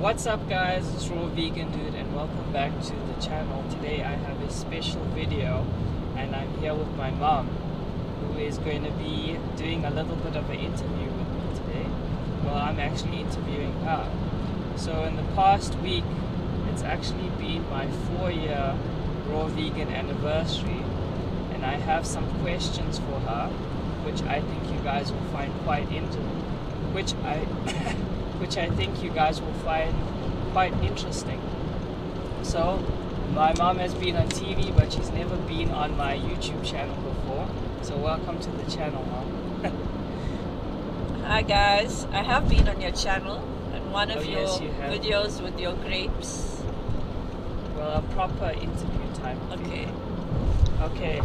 What's up guys, it's Raw Vegan Dude and welcome back to the channel. Today I have a special video and I'm here with my mom who is going to be doing a little bit of an interview with me today. Well, I'm actually interviewing her. So in the past week, it's actually been my 4-year Raw Vegan anniversary and I have some questions for her which I think you guys will find quite interesting. Which I think you guys will find quite interesting. So, my mom has been on TV, but she's never been on my YouTube channel before. So, welcome to the channel, Mom. Hi guys, I have been on your channel and one of your yes, you have. videos with your grapes. Well, a proper interview type. Okay. Okay.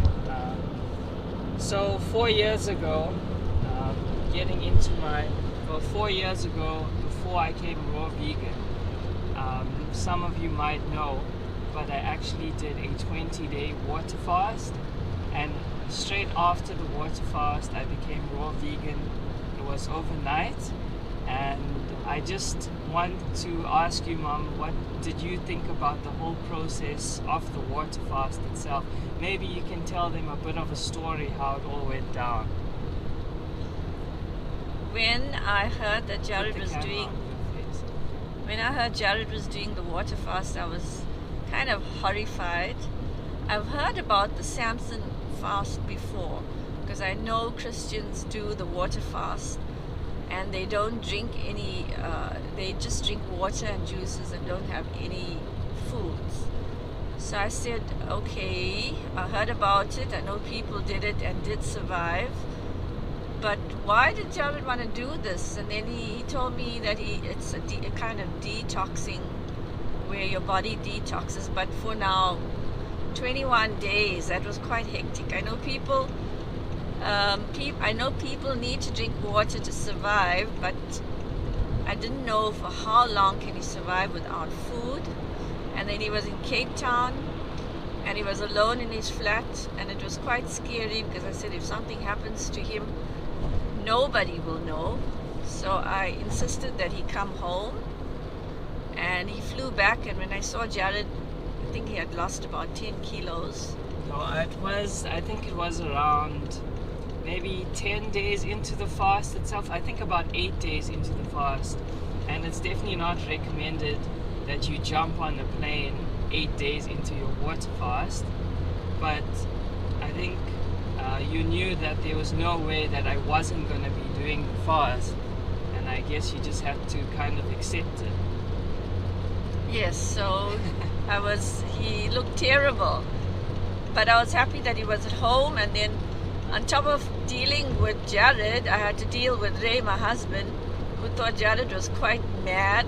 So 4 years ago, 4 years ago, before I came raw vegan, some of you might know, but I actually did a 20-day water fast, and straight after the water fast I became raw vegan. It was overnight, and I just want to ask you, Mom, what did you think about the whole process of the water fast itself? Maybe you can tell them a bit of a story how it all went down. When I heard that Jared was doing the water fast, I was kind of horrified. I've heard about the Samson fast before because I know Christians do the water fast and they don't drink any, they just drink water and juices and don't have any foods. So I said, okay, I heard about it, I know people did it and did survive. But why did Jared want to do this? And then he told me that it's a kind of detoxing, where your body detoxes. But for now, 21 days, that was quite hectic. I know people need to drink water to survive, but I didn't know for how long can he survive without food. And then he was in Cape Town, and he was alone in his flat, and it was quite scary because I said if something happens to him, nobody will know. So I insisted that he come home, and he flew back, and when I saw Jared, I think he had lost about 10 kilos. No, I think it was around maybe 10 days into the fast itself. I think about 8 days into the fast, and it's definitely not recommended that you jump on a plane 8 days into your water fast, but I think you knew that there was no way that I wasn't going to be doing the fast, and I guess you just had to kind of accept it. Yes, so he looked terrible, but I was happy that he was at home. And then on top of dealing with Jared, I had to deal with Ray, my husband, who thought Jared was quite mad.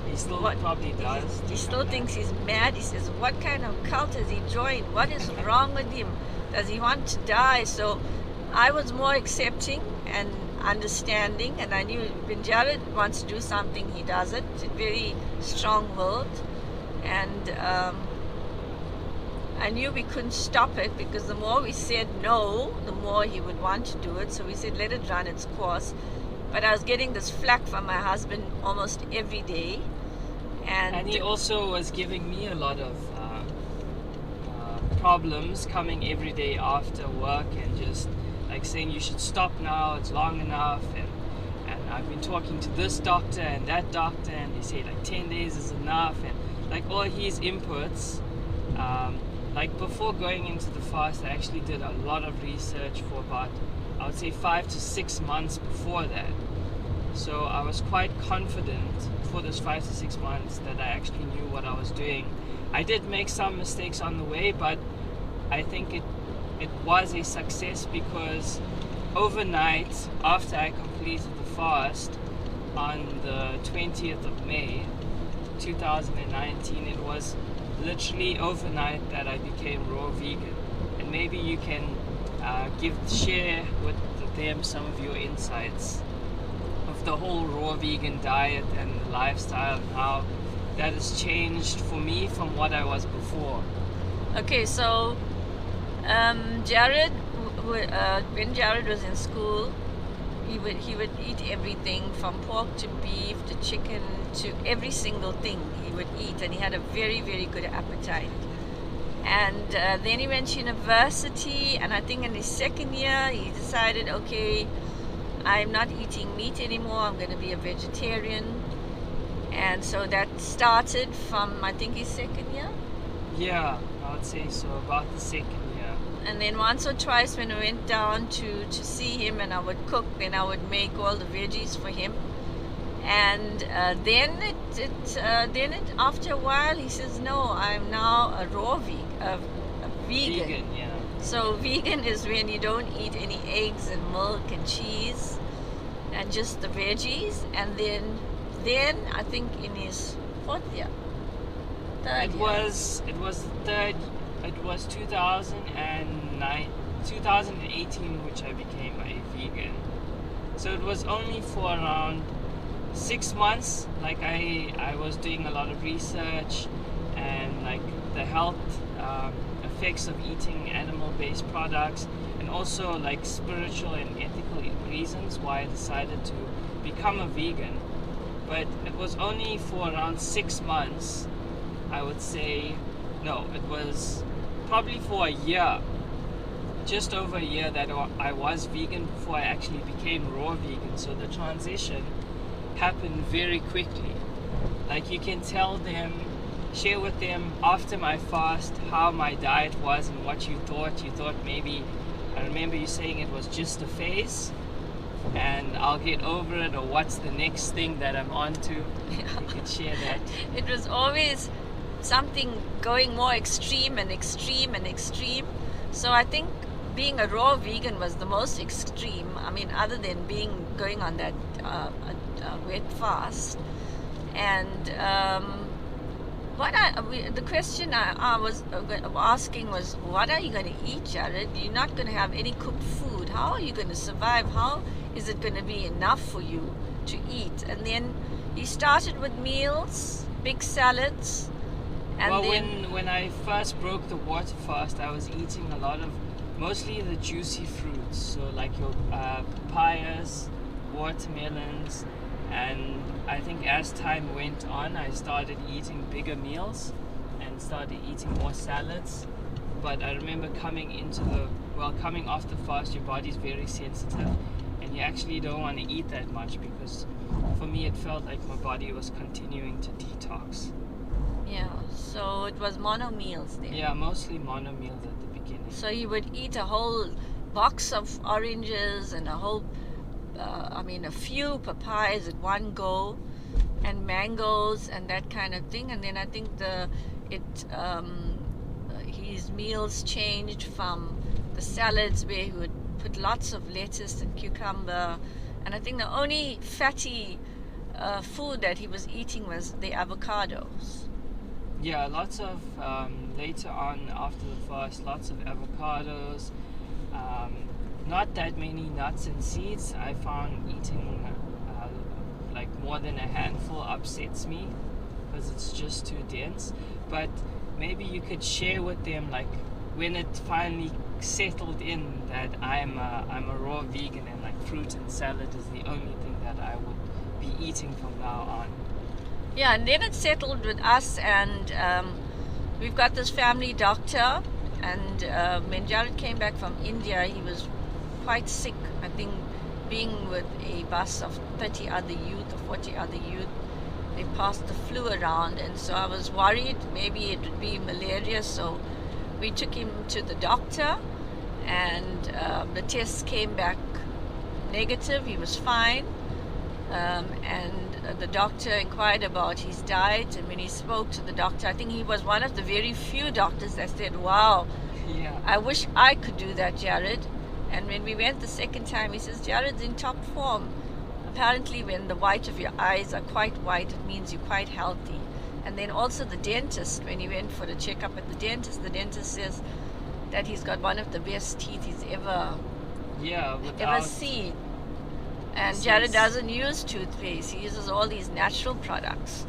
He still probably does. He still thinks he's mad. He says, what kind of cult has he joined? What is wrong with him? Does he want to die? So I was more accepting and understanding, and I knew when Jared wants to do something, he does it. It's very strong-willed, and I knew we couldn't stop it because the more we said no, the more he would want to do it. So we said, let it run its course. But I was getting this flack from my husband almost every day. And he also was giving me a lot of problems, coming every day after work and just like saying you should stop now, it's long enough, and I've been talking to this doctor and that doctor and they say like 10 days is enough, and like all his inputs. Like before going into the fast, I actually did a lot of research for about, I would say 5 to 6 months before that. So I was quite confident for those 5 to 6 months that I actually knew what I was doing. I did make some mistakes on the way, but I think it was a success because overnight, after I completed the fast on the 20th of May 2019, it was literally overnight that I became raw vegan. And maybe you can share with them some of your insights of the whole raw vegan diet and the lifestyle and how that has changed for me from what I was before. Okay, so Jared, when Jared was in school, he would eat everything from pork to beef to chicken to every single thing he would eat, and he had a very, very good appetite. And then he went to university, and I think in his second year he decided, okay, I'm not eating meat anymore, I'm going to be a vegetarian. And so that started from, I think, his second year. Yeah, I would say so, about the second year. And then once or twice when I went down to see him and I would cook, then I would make all the veggies for him. And then after a while he says, no, I'm now a raw vegan. Vegan, yeah. So vegan is when you don't eat any eggs and milk and cheese and just the veggies. And then I think in his third year. It was 2018 which I became a vegan. So it was only for around 6 months. Like I was doing a lot of research and like the health effects of eating animal-based products, and also like spiritual and ethical reasons why I decided to become a vegan. But it was only for around 6 months, I would say. No, it was probably for a year, just over a year, that I was vegan before I actually became raw vegan. So the transition happened very quickly. Like you can share with them after my fast how my diet was and what you thought. You thought maybe, I remember you saying it was just a phase and I'll get over it, or what's the next thing that I'm on to. You could share that. It was always something going more extreme and extreme and extreme. So I think being a raw vegan was the most extreme. I mean, other than going on that wet fast. And the question I was asking was, what are you going to eat, Jared? You're not going to have any cooked food. How are you going to survive? How is it going to be enough for you to eat? And then he started with meals, big salads. And well, then, when I first broke the water fast, I was eating a lot of mostly the juicy fruits. So like your papayas, watermelons, and I think as time went on, I started eating bigger meals and started eating more salads. But I remember coming off the fast, your body's very sensitive and you actually don't want to eat that much, because for me it felt like my body was continuing to detox. yeah, so it was mono meals then. Yeah, mostly mono meals at the beginning. So you would eat a whole box of oranges and a few papayas at one go, and mangoes and that kind of thing. And then I think his meals changed from the salads where he would put lots of lettuce and cucumber. And I think the only fatty food that he was eating was the avocados. Yeah, lots of, later on after the fast, lots of avocados, not that many nuts and seeds. I found eating like more than a handful upsets me because it's just too dense. But maybe you could share with them, like, when it finally settled in that I'm a raw vegan and like fruit and salad is the only thing that I would be eating from now on. Yeah, and then it settled with us, and we've got this family doctor. And when Jared came back from India, he was quite sick. I think being with a bus of 30 other youth or 40 other youth, they passed the flu around, and so I was worried maybe it would be malaria. So we took him to the doctor, and the tests came back negative. He was fine. And the doctor inquired about his diet, and when he spoke to the doctor, I think he was one of the very few doctors that said, wow, Yeah. I wish I could do that, Jared. And when we went the second time, he says, Jared's in top form. Apparently when the white of your eyes are quite white, it means you're quite healthy. And then also the dentist, when he went for the checkup at the dentist says that he's got one of the best teeth he's ever seen. And Jared doesn't use toothpaste. He uses all these natural products.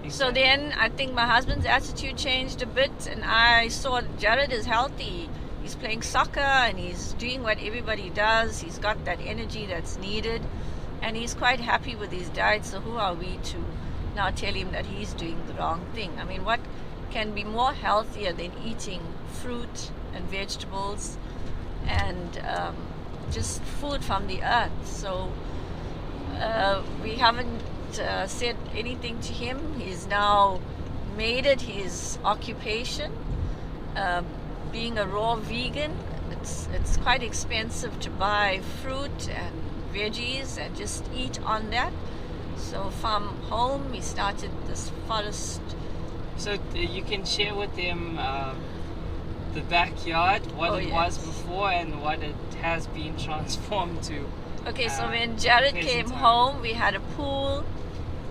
Exactly. So then I think my husband's attitude changed a bit, and I saw Jared is healthy. he's playing soccer and he's doing what everybody does. He's got that energy that's needed, and he's quite happy with his diet. So who are we to now tell him that he's doing the wrong thing? I mean, what can be more healthier than eating fruit and vegetables and just food from the earth? So we haven't said anything to him. He's now made it his occupation. Being a raw vegan, it's quite expensive to buy fruit and veggies and just eat on that. So from home, he started this forest. So you can share with them the backyard, what it was before and what it has been transformed to. Okay, so when Jared came home, we had a pool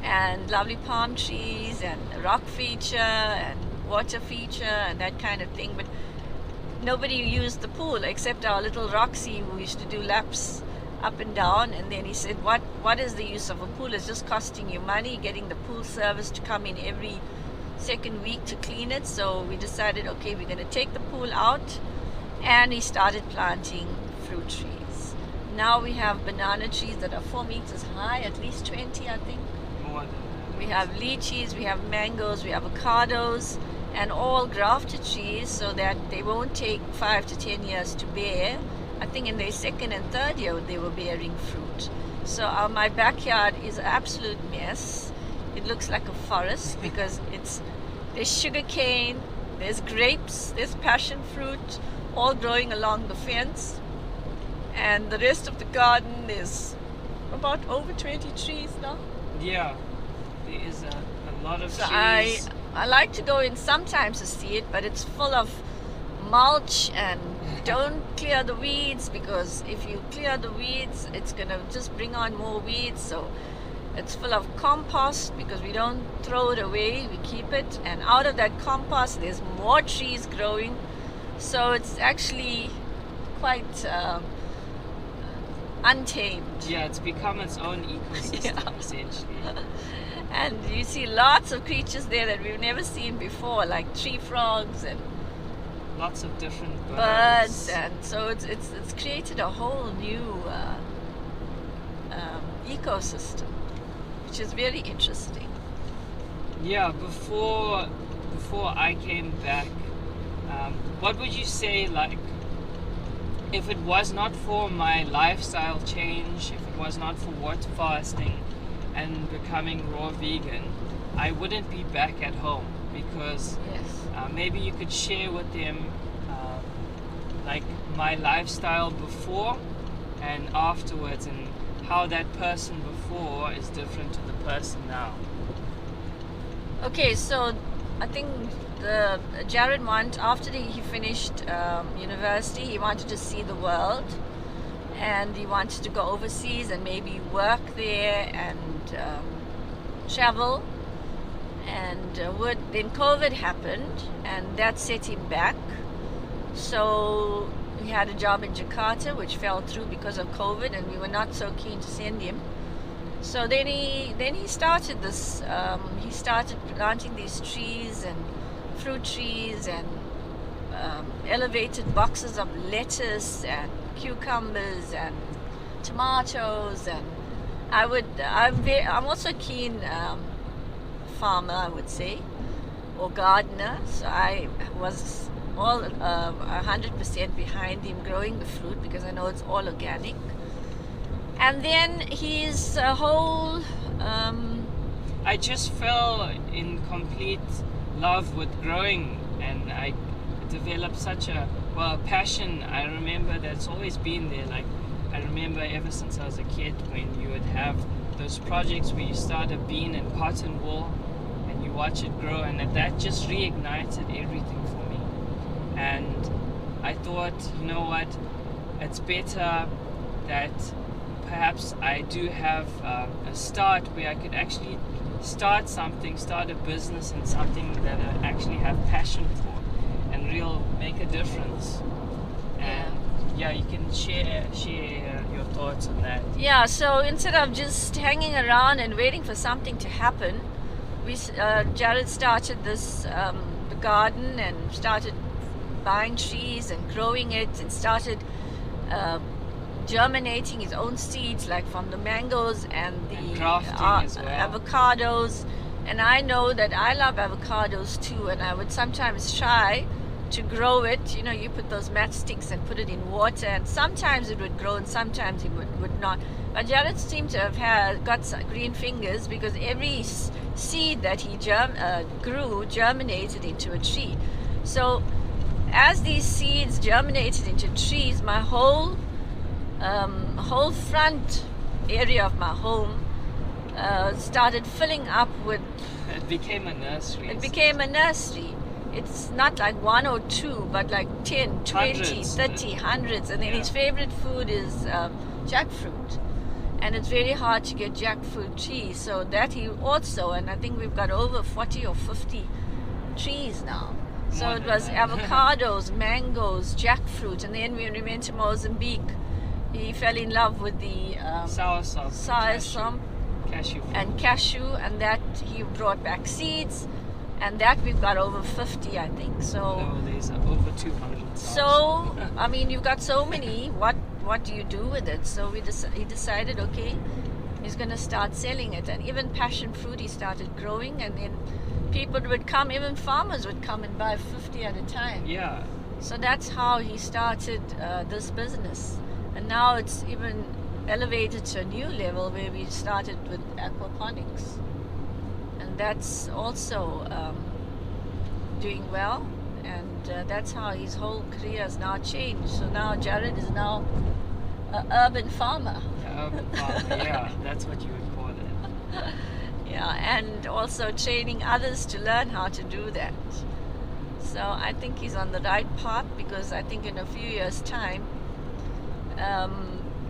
and lovely palm trees and a rock feature and water feature and that kind of thing. But nobody used the pool except our little Roxy, who used to do laps up and down. And then he said, what is the use of a pool? It's just costing you money, getting the pool service to come in every second week to clean it. So we decided, okay, we're going to take the pool out, and he started planting fruit trees. Now we have banana trees that are 4 meters high, at least 20, I think. More than that. We have lychees, we have mangoes, we have avocados, and all grafted trees so that they won't take 5 to 10 years to bear. I think in their second and third year they were bearing fruit. So my backyard is an absolute mess. It looks like a forest because there's sugar cane, there's grapes, there's passion fruit, all growing along the fence. And the rest of the garden is about over 20 trees now. Yeah, there is a lot of so trees. I like to go in sometimes to see it, but it's full of mulch, and don't clear the weeds, because if you clear the weeds, it's going to just bring on more weeds. So it's full of compost because we don't throw it away, we keep it. And out of that compost, there's more trees growing. So it's actually quite untamed. Yeah, it's become its own ecosystem, essentially. And you see lots of creatures there that we've never seen before, like tree frogs and lots of different birds. And so it's created a whole new ecosystem, which is very interesting. Yeah, before I came back, what would you say, like, if it was not for my lifestyle change, if it was not for water fasting and becoming raw vegan, I wouldn't be back at home? Because maybe you could share with them like my lifestyle before and afterwards, and how that person before is different to the person now. Okay, so I think Jared after he finished university, he wanted to see the world, and he wanted to go overseas and maybe work there and travel. And then COVID happened, and that set him back. So he had a job in Jakarta, which fell through because of COVID, and we were not so keen to send him. So then he started this. He started planting these trees and fruit trees and elevated boxes of lettuce and cucumbers and tomatoes. And I'm also keen farmer, I would say, or gardener. So I was all 100% behind him growing the fruit, because I know it's all organic. And then his whole I just fell in complete love with growing, and I developed such a passion. I remember that's always been there. Like, I remember ever since I was a kid, when you would have those projects where you start a bean and cotton wool and you watch it grow, and that just reignited everything for me. And I thought, you know what, it's better that perhaps I do have a start where I could actually start a business and something that I actually have passion for and make a difference. And yeah, you can share your thoughts on that. Yeah, so instead of just hanging around and waiting for something to happen, Jared started this the garden and started buying trees and growing it, and started germinating his own seeds, like from the mangoes and the grafting as well. avocados. And I know that I love avocados too, and I would sometimes try to grow it. You know, you put those matchsticks and put it in water, and sometimes it would grow and sometimes it would not. But Jared seemed to have got some green fingers, because every seed that he grew germinated into a tree. So as these seeds germinated into trees, my whole front area of my home started filling up with. It became a nursery. It became a nursery. It's not like one or two, but like 10, 20, Hundreds. 30, hundreds. And then Yeah. his favorite food is jackfruit. And it's very hard to get jackfruit trees. So that he also, and I think we've got over 40 or 50 trees now. So More it than was that. avocados, mangoes, jackfruit. And then when we went to Mozambique, he fell in love with the Soursop. soursop Cashew fruit. and cashew, and that he brought back seeds, and that we've got over 50, I think. So No, there's over 200. so I mean, you've got so many. What do you do with it? So he decided, okay, he's going to start selling it. And even passion fruit he started growing, and then people would come, even farmers would come and buy 50 at a time. Yeah. So that's how he started this business. And now it's even elevated to a new level, where we started with aquaponics. And that's also doing well. And that's how his whole career has now changed. So now Jared is now an urban farmer. Urban farmer, yeah, that's what you would call it. Yeah, and also training others to learn how to do that. So I think he's on the right path, because I think in a few years' time,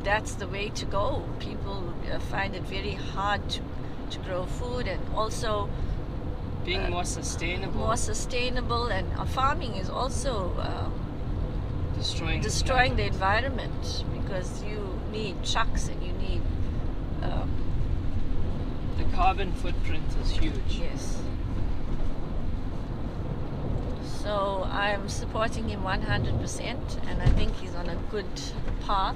that's the way to go. People find it very hard to grow food, and also Being more sustainable. And farming is also destroying the environment, because you need trucks and you need the carbon footprint is huge. yes. So I'm supporting him 100%, and I think he's on a good path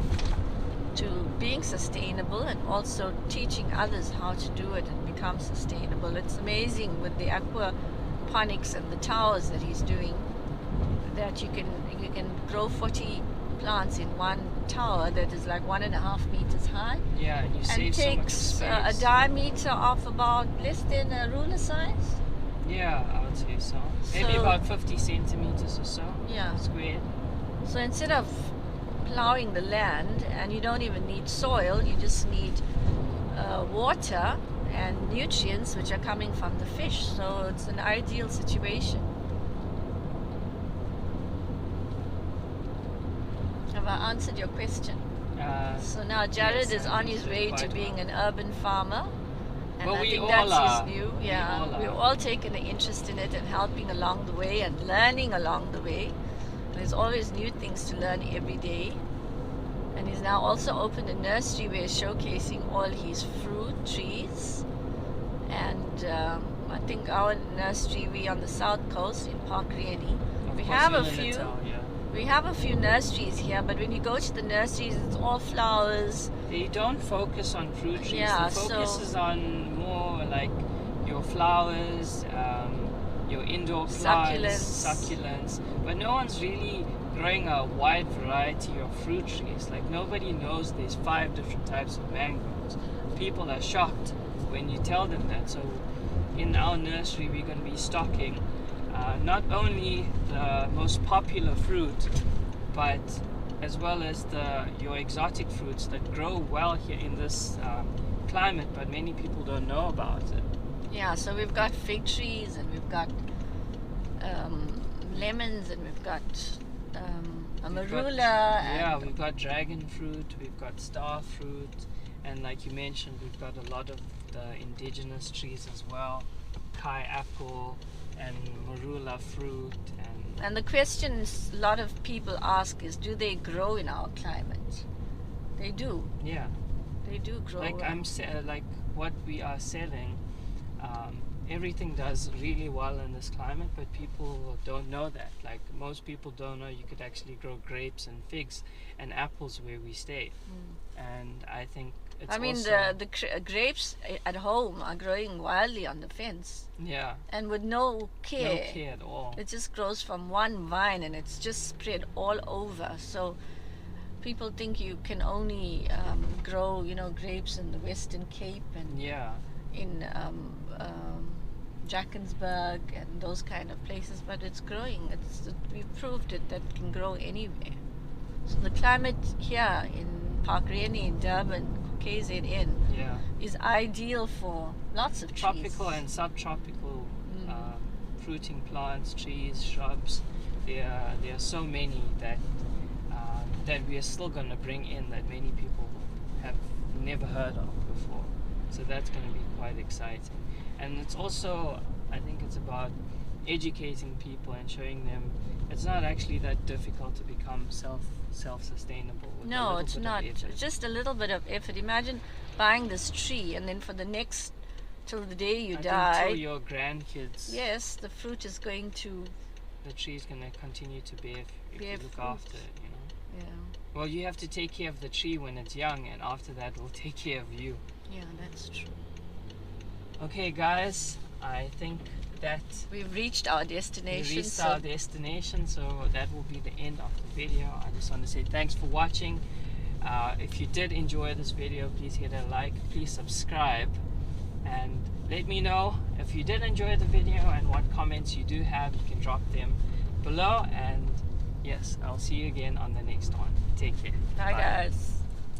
to being sustainable, and also teaching others how to do it and become sustainable. It's amazing with the aquaponics and the towers that he's doing, that you can grow 40 plants in one tower that is like 1.5 meters high, Yeah, and you and save so much takes space. a diameter of about less than a ruler size. Yeah, I would say so. Maybe So- about 50 centimeters or so. Yeah. Squared. So instead of plowing the land, and you don't even need soil, you just need water and nutrients which are coming from the fish. So it's an ideal situation. Have I answered your question? So now Jared yes, is I on think his you did way quite to being well. an urban farmer. And Well, I we think all that's are. his new. We Yeah, all we've are. all taken an interest in it and helping along the way and learning along the way. There's always new things to learn every day. And he's now also opened a nursery where he's showcasing all his fruit trees. And I think our nursery, we on the south coast in Park Rieni. Of We course, have a you're in few. Natal, yeah. We have a few nurseries here, but when you go to the nurseries, it's all flowers. They don't focus on fruit trees. Yeah, the focus so- is on more like your flowers, your indoor plants, succulents. But no one's really growing a wide variety of fruit trees. Like nobody knows there's 5 different types of mangoes. People are shocked when you tell them that. So in our nursery, we're going to be stocking not only the most popular fruit, but as well as your exotic fruits that grow well here in this climate, but many people don't know about it. Yeah, so we've got fig trees, and we've got lemons, and we've got a We've got- marula. Yeah, and we've got dragon fruit, we've got star fruit, and like you mentioned, we've got a lot of the indigenous trees as well, Kai apple and marula fruit, And the questions a lot of people ask is, do they grow in our climate? They do. yeah. They do grow. Like like what we are selling, everything does really well in this climate, but people don't know that. Like, most people don't know you could actually grow grapes and figs and apples where we stay. And I think it's I mean, also, the grapes at home are growing wildly on the fence, yeah, and with no no care. care at all. It just grows from one vine, and it's just spread all over. So people think you can only grow, grapes in the Western Cape and Yeah, in Drakensberg and those kind of places, but it's growing. We've proved it that it can grow anywhere. So the climate here in Parkreni, in Durban, KZN, yeah. is ideal for lots of trees. Tropical and subtropical fruiting plants, trees, shrubs. There are so many that we are still going to bring in that many people have never heard of before. So that's going to be quite exciting. And it's also, I think it's about educating people and showing them it's not actually that difficult to become self-sustainable. With a No, little it's bit of not. effort. It's just a little bit of effort. Imagine buying this tree, and then for the next, till the day you I die, think till your grandkids, yes, the fruit is going to, the tree's going to continue to bear if Bear you look fruit. after it, yeah, Well, you have to take care of the tree when it's young, and after that we'll take care of you. yeah, that's true. Okay, guys, I think that We've reached our we destination. reached so our destination, so that will be the end of the video. I just want to say thanks for watching. If you did enjoy this video, please hit a like, please subscribe, and let me know if you did enjoy the video and what comments you do have. You can drop them below, and yes, I'll see you again on the next one. Take care. Bye, guys.